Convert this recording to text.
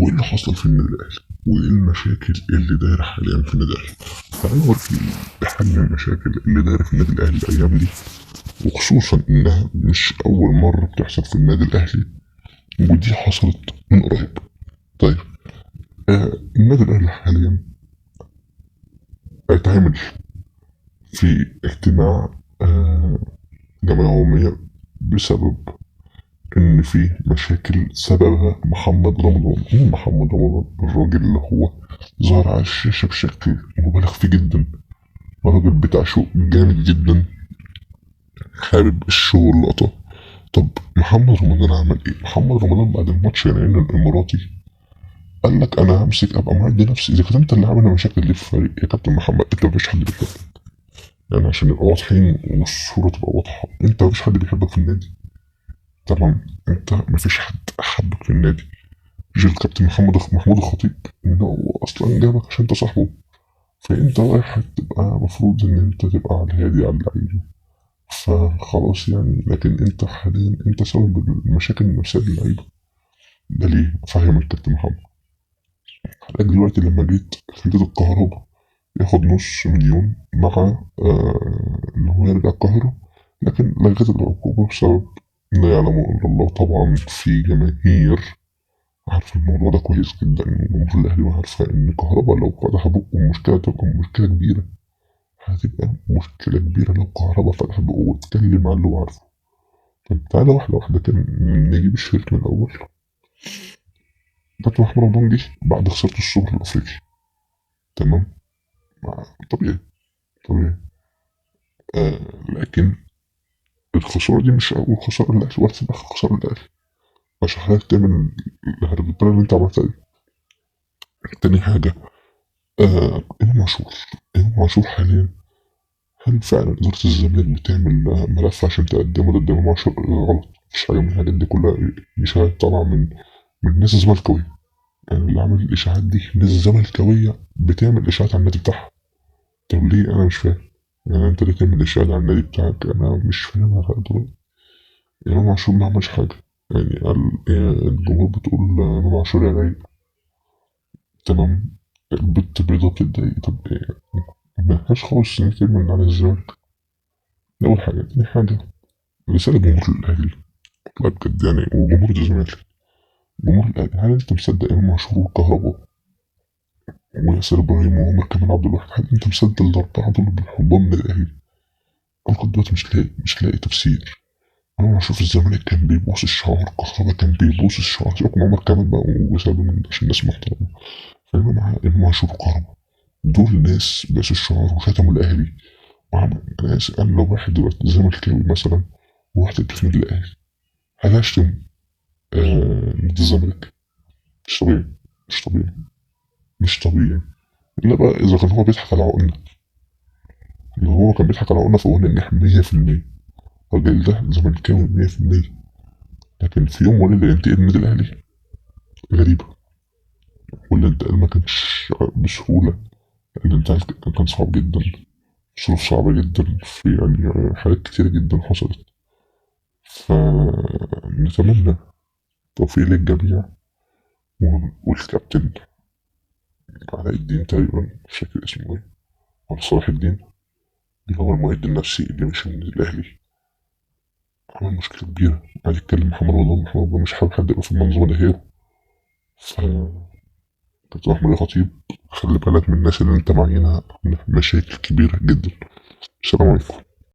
هو ايه اللي حصل في النادي الاهلي وايه المشاكل اللي دايره حاليا في النادي الاهلي. تعالوا نوريك بحل المشاكل اللي دايره في النادي الاهلي الايام دي، وخصوصا انها مش اول مره بتحصل في النادي الاهلي، ودي حصلت من قريب. طيب، النادي الاهلي حاليا هيتعمل في اجتماع جمعيه عموميه بسبب ان في مشاكل سببها محمد رمضان. مين محمد رمضان؟ الراجل اللي هو ظهر على الشاشة بشكل مبالغ فيه جدا، راجل بتاع شو جامد جدا، حابب الشو واللقطة. طب محمد رمضان عمل ايه؟ محمد رمضان بعد الماتش العين الاماراتي قال لك انا همسك ابقى معدي نفسي. اذا كنت انت اللي عامل مشاكل ليه في الفريق يا كابتن محمد، انت مفيش حد بيحبك. يعني عشان نبقى واضحين والصورة تبقى واضحة، انت مفيش حد بيحبك في النادي. تمام، انت مفيش حد حبك في النادي. مش الكابتن محمود الخطيب ان هو اصلا جابك عشان انت صاحبه، فانت واحد تبقى مفروض ان انت تبقى على الهادي على اللعيبه، فخلاص يعني. لكن انت حاليا انت سبب المشاكل النفسيه للعيبه. ده ليه؟ فاهم الكابتن محمد. حضرتك دلوقتي لما جيت خليت الكهرباء ياخد 500,000 مع ان هو يرجع القاهره، لكن لغيت العقوبه بسبب لا يعلم الا الله. طبعا في جماهير عارفة الموضوع ده كويس جدا، جمهور الأهلي وعارفة إن كهربا لو فتح بقه المشكلة تبقى مشكلة كبيرة. هتبقى مشكلة كبيرة لو كهربا فتح بقه واتكلم على اللي هو عارفه. طب تعالى واحدة واحدة كده نجيب الشريط من الأول. كابتن محمد رمضان جه بعد خسارة السوبر الأفريقي، تمام؟ طبيعي، طبيعي. لكن الخسارة دي مش أول خسارة للأهلي ولا تبقى آخر خسارة للأهلي عشان حضرتك تعمل الهرجة اللي أنت عملتها دي. تاني حاجة، إمام عاشور. إمام عاشور حاليا، هل فعلا إدارة الزمالك بتعمل ملف عشان تقدمه ضد إمام عاشور؟ غلط. مفيش حاجة من الحاجات دي كلها. إشاعات طالعة من ناس الزملكاوية. يعني اللي عامل الإشاعات دي ناس زملكاوية بتعمل إشاعات على النادي بتاعها. طب ليه؟ أنا مش فاهم. يعني أنت ليه تعمل إشاعات على النادي بتاعك؟ أنا مش فاهم لغاية دلوقتي. إمام عاشور ما عملش حاجة. يعني قال الجمهور بتقول إمام عاشور يا رايق، تمام. البت بيضة بتتضايق. طب إيه؟ ملهاش خالص إن تعمل على الزمالك. دي أول حاجة. تاني حاجة، رسالة جمهور الأهلي والله بجد يعني، وجمهور الزمالك. جمهور الأهلي، هل أنت مصدق إمام عاشور والكهرباء وياسر إبراهيم وعمر كمال عبد الواحد؟ هل أنت مصدق الأربعة دول بيحبهم من الأهلي؟ أنا لغاية دلوقتي مش لاقي تفسير. إمام عاشور في الزمالك كان بيبوس الشعر، كهرباء كان بيبوس الشعر. سيبك من عمر كمال بقى وسابهم عشان الناس محترمة. إمام عاشور وكهرباء دول ناس باسوا الشعر وشتموا الأهلي. وعمل ناس، أنا لو واحد دلوقتي زملكاوي مثلا ورحت في النادي الأهلي، هل هشتم نادي الزمالك؟ مش طبيعي، مش طبيعي، مش طبيعي. إلا بقى إذا كان هو بيضحك على عقولنا. لو هو كان بيضحك على عقولنا فهو نجح 100%. الراجل ده زملكاوي 100%. لكن في يوم وليلة ينتقل النادي الأهلي، غريبة. والانتقال ما كانش بسهولة. الانتقال كان صعب جدا، ظروف صعبة جدا، في يعني حاجات كتيرة جدا حصلت. فنتمنى توفيق للجميع. والكابتن علاء الدين تقريبا، مش فاكر اسمه ايه، ولا صلاح الدين، اللي هو المعد النفسي اللي مشي من النادي الأهلي، عمل مشكلة كبيرة. قاعد يتكلم محمد رمضان. محمد رمضان مش حابب حد يبقى في المنظومة ده غيره. ف كابتن أحمد الخطيب، خلي بالك من الناس اللي انت معينها، مشاكل كبيرة جدا. السلام عليكم.